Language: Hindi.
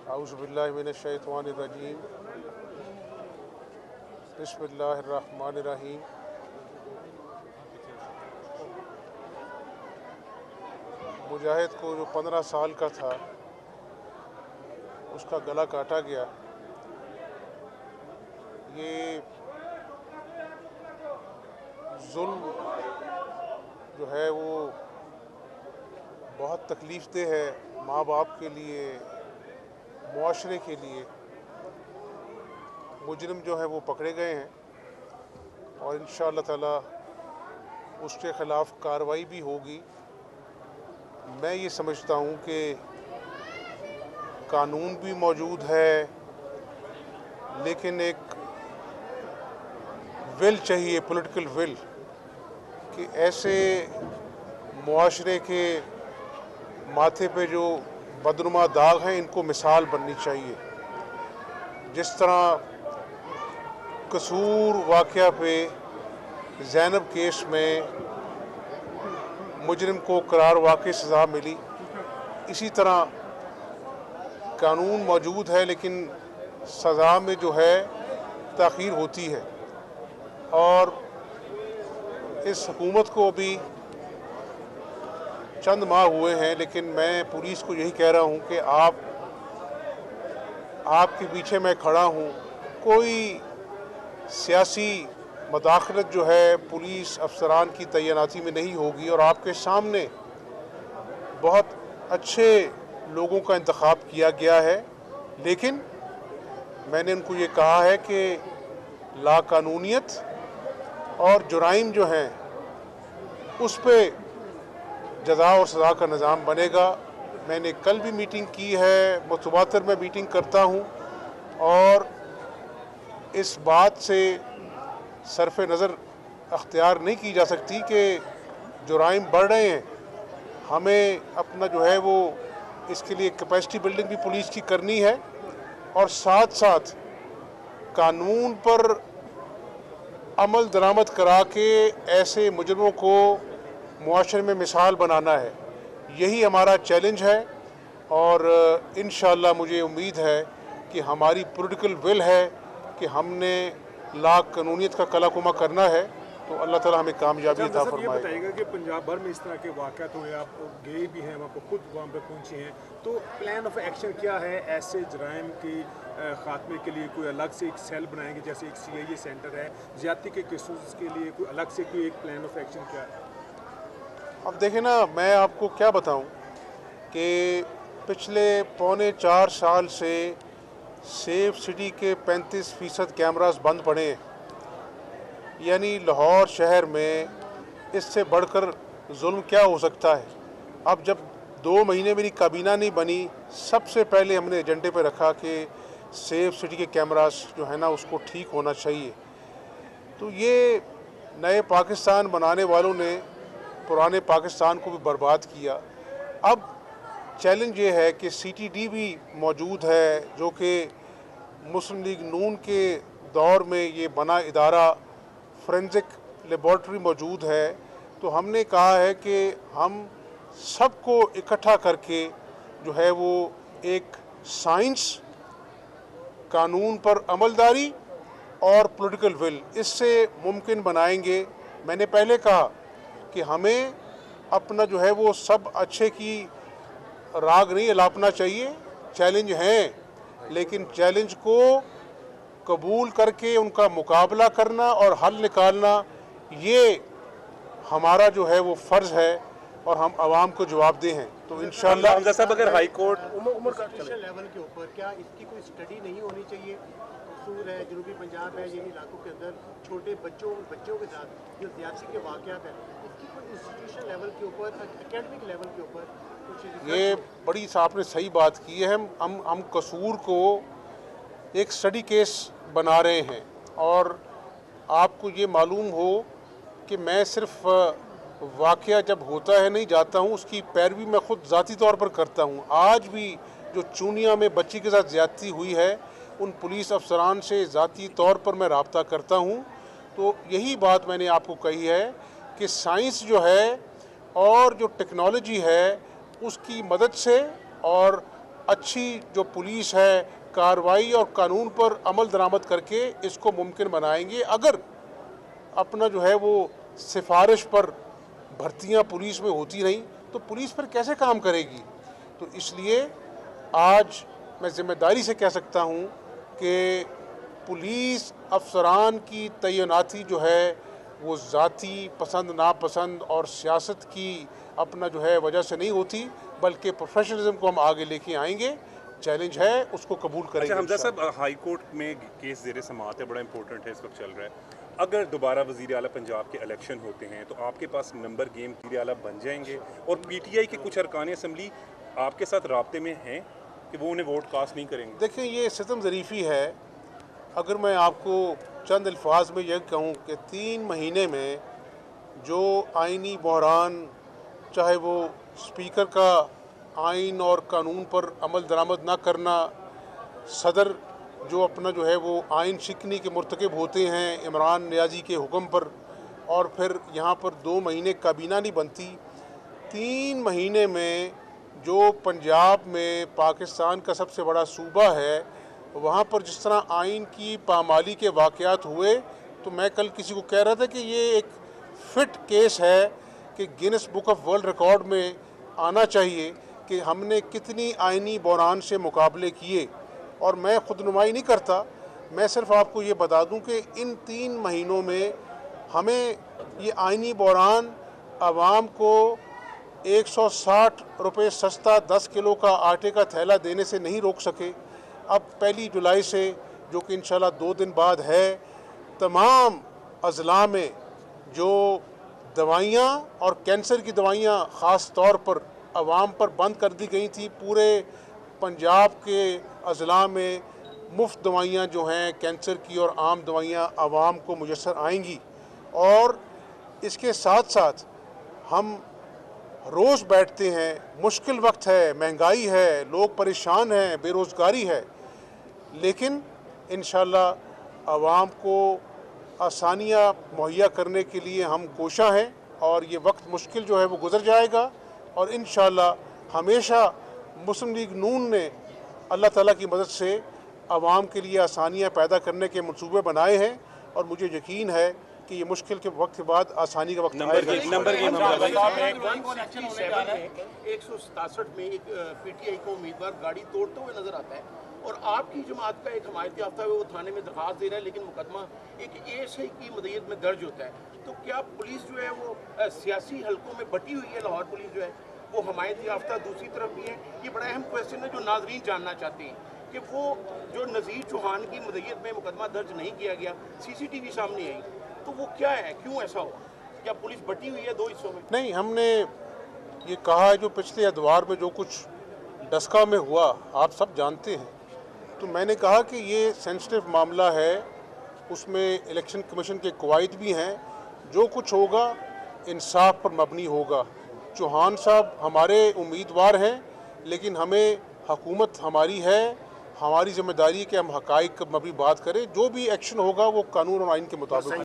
औज़ुबिल्लाहि मिनश्शैतानिर्रजीम बिस्मिल्लाहिर्रहमानिर्रहीम। मुजाहिद को जो 15 साल का था उसका गला काटा गया। ये जुल्म जो है वो बहुत तकलीफ़देह है माँ बाप के लिए, मुआशरे के लिए। मुजरिम जो है वो पकड़े गए हैं और इंशाअल्लाह ताला उसके ख़िलाफ़ कार्रवाई भी होगी। मैं ये समझता हूँ कि कानून भी मौजूद है, लेकिन एक विल चाहिए, पॉलिटिकल विल, कि ऐसे मुआशरे के माथे पे जो बदनुमा दाग हैं इनको मिसाल बननी चाहिए। जिस तरह कसूर वाक़या पे ज़ैनब केस में मुजरिम को करार वाक़ई सज़ा मिली, इसी तरह कानून मौजूद है लेकिन सज़ा में जो है ताख़ीर होती है। और इस हुकूमत को अभी चंद माह हुए हैं, लेकिन मैं पुलिस को यही कह रहा हूँ कि आपके पीछे मैं खड़ा हूँ। कोई सियासी मदाखलत जो है पुलिस अफसरान की तैनाती में नहीं होगी और आपके सामने बहुत अच्छे लोगों का इंतखाब किया गया है। लेकिन मैंने उनको ये कहा है कि लाकानूनियत और जुराइम जो हैं उस पर जज़ा और सज़ा का निज़ाम बनेगा। मैंने कल भी मीटिंग की है, मुतवातर मैं मीटिंग करता हूँ और इस बात से सरफ नज़र अख्तियार नहीं की जा सकती कि जुराइम बढ़ रहे हैं। हमें अपना जो है वो इसके लिए कैपेसिटी बिल्डिंग भी पुलिस की करनी है और साथ साथ कानून पर अमल दरामद करा के ऐसे मुजरिमों को मुआशरे में मिसाल बनाना है। यही हमारा चैलेंज है और इंशाअल्लाह मुझे उम्मीद है कि हमारी पॉलिटिकल विल है कि हमने लाकानूनियत का कलाकुमा करना है, तो अल्लाह ताला हमें कामयाबी अता फरमाए। ये बताइएगा कि पंजाब भर में इस तरह के वाक़यात हुए, आप गए भी हैं वहाँ पर, खुद वहाँ पर पहुँचे हैं, तो प्लान ऑफ एक्शन क्या है? ऐसे जराइम के ख़ात्मे के लिए कोई अलग से एक सेल बनाएंगे, जैसे एक CIA सेंटर है, ज़्यादती के केसेस के लिए कोई अलग से कोई एक प्लान ऑफ एक्शन क्या है? अब देखें ना, मैं आपको क्या बताऊं कि पिछले पौने 4 साल से सेफ सिटी के 35% कैमरास बंद पड़े हैं। यानी लाहौर शहर में इससे बढ़कर जुल्म क्या हो सकता है। अब जब 2 महीने मेरी काबीना नहीं बनी, सबसे पहले हमने एजेंडे पे रखा कि सेफ सिटी के कैमरास जो है ना उसको ठीक होना चाहिए। तो ये नए पाकिस्तान बनाने वालों ने पुराने पाकिस्तान को भी बर्बाद किया। अब चैलेंज ये है कि CTD भी मौजूद है, जो कि मुस्लिम लीग नून के दौर में ये बना इदारा, फोरेंसिक लेबॉर्ट्री मौजूद है। तो हमने कहा है कि हम सबको इकट्ठा करके जो है वो एक साइंस, कानून पर अमलदारी और पॉलिटिकल विल इससे मुमकिन बनाएंगे। मैंने पहले कहा कि हमें अपना जो है वो सब अच्छे की राग नहीं अलापना चाहिए। चैलेंज हैं, लेकिन चैलेंज को कबूल करके उनका मुकाबला करना और हल निकालना, ये हमारा जो है वो फ़र्ज़ है और हम आवाम को जवाबदेह हैं। तो इंशाअल्लाह हमजा साहब, अगर हाई कोर्ट लेवल के ऊपर क्या इसकी कोई स्टडी नहीं होनी चाहिए? कसूर है, जनूबी पंजाब है, ये इलाकों के अंदर छोटे बच्चों के साथ जो ज़्यादती के वाक़यात हैं, इसकी कोई इंस्टीट्यूशन लेवल के ऊपर, एकेडमिक लेवल के ऊपर कुछ? ये बड़ी आपने सही बात की है। हम कसूर को एक स्टडी केस बना रहे हैं और आपको ये मालूम हो कि मैं सिर्फ वाक़या जब होता है नहीं जाता हूँ, उसकी पैरवी मैं ख़ुद ज़ाती तौर पर करता हूँ। आज भी जो चूनिया में बच्ची के साथ ज़्यादती हुई है, उन पुलिस अफसरान से ज़ाती तौर पर मैं रब्ता करता हूँ। तो यही बात मैंने आपको कही है कि साइंस जो है और जो टेक्नोलॉजी है उसकी मदद से और अच्छी जो पुलिस है कार्रवाई और कानून पर अमल दरामद करके इसको मुमकिन बनाएंगे। अगर अपना जो है वो सिफारिश पर भर्तियां पुलिस में होती नहीं तो पुलिस पर कैसे काम करेगी। तो इसलिए आज मैं ज़िम्मेदारी से कह सकता हूं कि पुलिस अफसरान की तैनाती जो है वो ज़ाती पसंद नापसंद और सियासत की अपना जो है वजह से नहीं होती, बल्कि प्रोफेशनलिज्म को हम आगे लेके आएंगे। चैलेंज है, उसको कबूल करेंगे। अच्छा हमजा साहब, हाई कोर्ट में केस ज़ेर समाअत है, बड़ा इंपॉर्टेंट है, इस वक्त चल रहा है। अगर दोबारा वज़ीर आला पंजाब के इलेक्शन होते हैं तो आपके पास नंबर गेम वज़ीर आला बन जाएंगे, और PTI के कुछ अरकान असम्बली आपके साथ राब्ते में हैं कि वो उन्हें वोट कास्ट नहीं करेंगे? देखिए, ये सितम ज़रीफ़ी है। अगर मैं आपको चंद अल्फाज में यह कहूँ कि 3 महीने में जो आइनी बहरान, चाहे वो स्पीकर का आइन और कानून पर अमल दरामद ना करना, सदर जो अपना जो है वो आइन शिकनी के मुर्तकब होते हैं इमरान नियाज़ी के हुक्म पर, और फिर यहाँ पर 2 महीने काबीना नहीं बनती। 3 महीने में जो पंजाब में पाकिस्तान का सबसे बड़ा सूबा है वहाँ पर जिस तरह आइन की पामाली के वाक़यात हुए, तो मैं कल किसी को कह रहा था कि ये एक फ़िट केस है कि Guinness book of world record में आना चाहिए कि हमने कितनी आइनी बहरान से मुकाबले किए। और मैं खुदनुमाई नहीं करता, मैं सिर्फ आपको ये बता दूं कि इन 3 महीनों में हमें ये आइनी बहरान आवाम को 160 रुपये सस्ता 10 किलो का आटे का थैला देने से नहीं रोक सके। अब 1 जुलाई से, जो कि इंशाल्लाह 2 दिन बाद है, तमाम अज़ला में जो दवाइयाँ और कैंसर की दवाइयाँ ख़ास तौर पर आवाम पर बंद कर दी गई थी, पूरे पंजाब के अज़ला में मुफ्त दवाइयाँ जो हैं कैंसर की और आम दवाइयाँ आवाम को मुयस्सर आएंगी। और इसके साथ साथ हम रोज़ बैठते हैं, मुश्किल वक्त है, महंगाई है, लोग परेशान हैं, बेरोज़गारी है, लेकिन इंशाल्लाह आवाम को आसानियाँ मुहैया करने के लिए हम कोशा हैं, और ये वक्त मुश्किल जो है वो गुज़र जाएगा। और इंशाल्लाह हमेशा मुस्लिम लीग नून ने अल्लाह ताला की मदद से आवाम के लिए आसानियाँ पैदा करने के मंसूबे बनाए हैं, और मुझे यकीन है कि ये मुश्किल के वक्त के बाद आसानी का वक्त आएगा। 167 में एक PTI को उम्मीदवार गाड़ी तोड़ते हुए नजर आता है, और आपकी जमात का एक हमायती याफ्ता है वो थाने में दरख्वास्त दे रहा है, लेकिन मुकदमा एक ASI की मदयत में दर्ज होता है। तो क्या पुलिस जो है वो सियासी हलकों में बटी हुई है? लाहौर पुलिस जो है वो हमायती याफ्ता दूसरी तरफ भी है। ये बड़ा अहम क्वेश्चन है जो नाजरीन जानना चाहते हैं कि वो जो नज़ीर चौहान की मदयत में मुकदमा दर्ज नहीं किया गया, CCTV सामने आई, तो वो क्या है, क्यों ऐसा हुआ? क्या पुलिस बटी हुई है 2 हिस्सों में? नहीं, हमने ये कहा है जो पिछले अदवार में जो कुछ डस्का में हुआ आप सब जानते हैं। तो मैंने कहा कि ये सेंसिटिव मामला है, उसमें इलेक्शन कमीशन के कवायद भी हैं, जो कुछ होगा इंसाफ पर मबनी होगा। चौहान साहब हमारे उम्मीदवार हैं, लेकिन हमें हुकूमत हमारी है, हमारी जिम्मेदारी है कि हम हक़ाइक़ पर मबनी बात करें। जो भी एक्शन होगा वो कानून और आइन के मुताबिक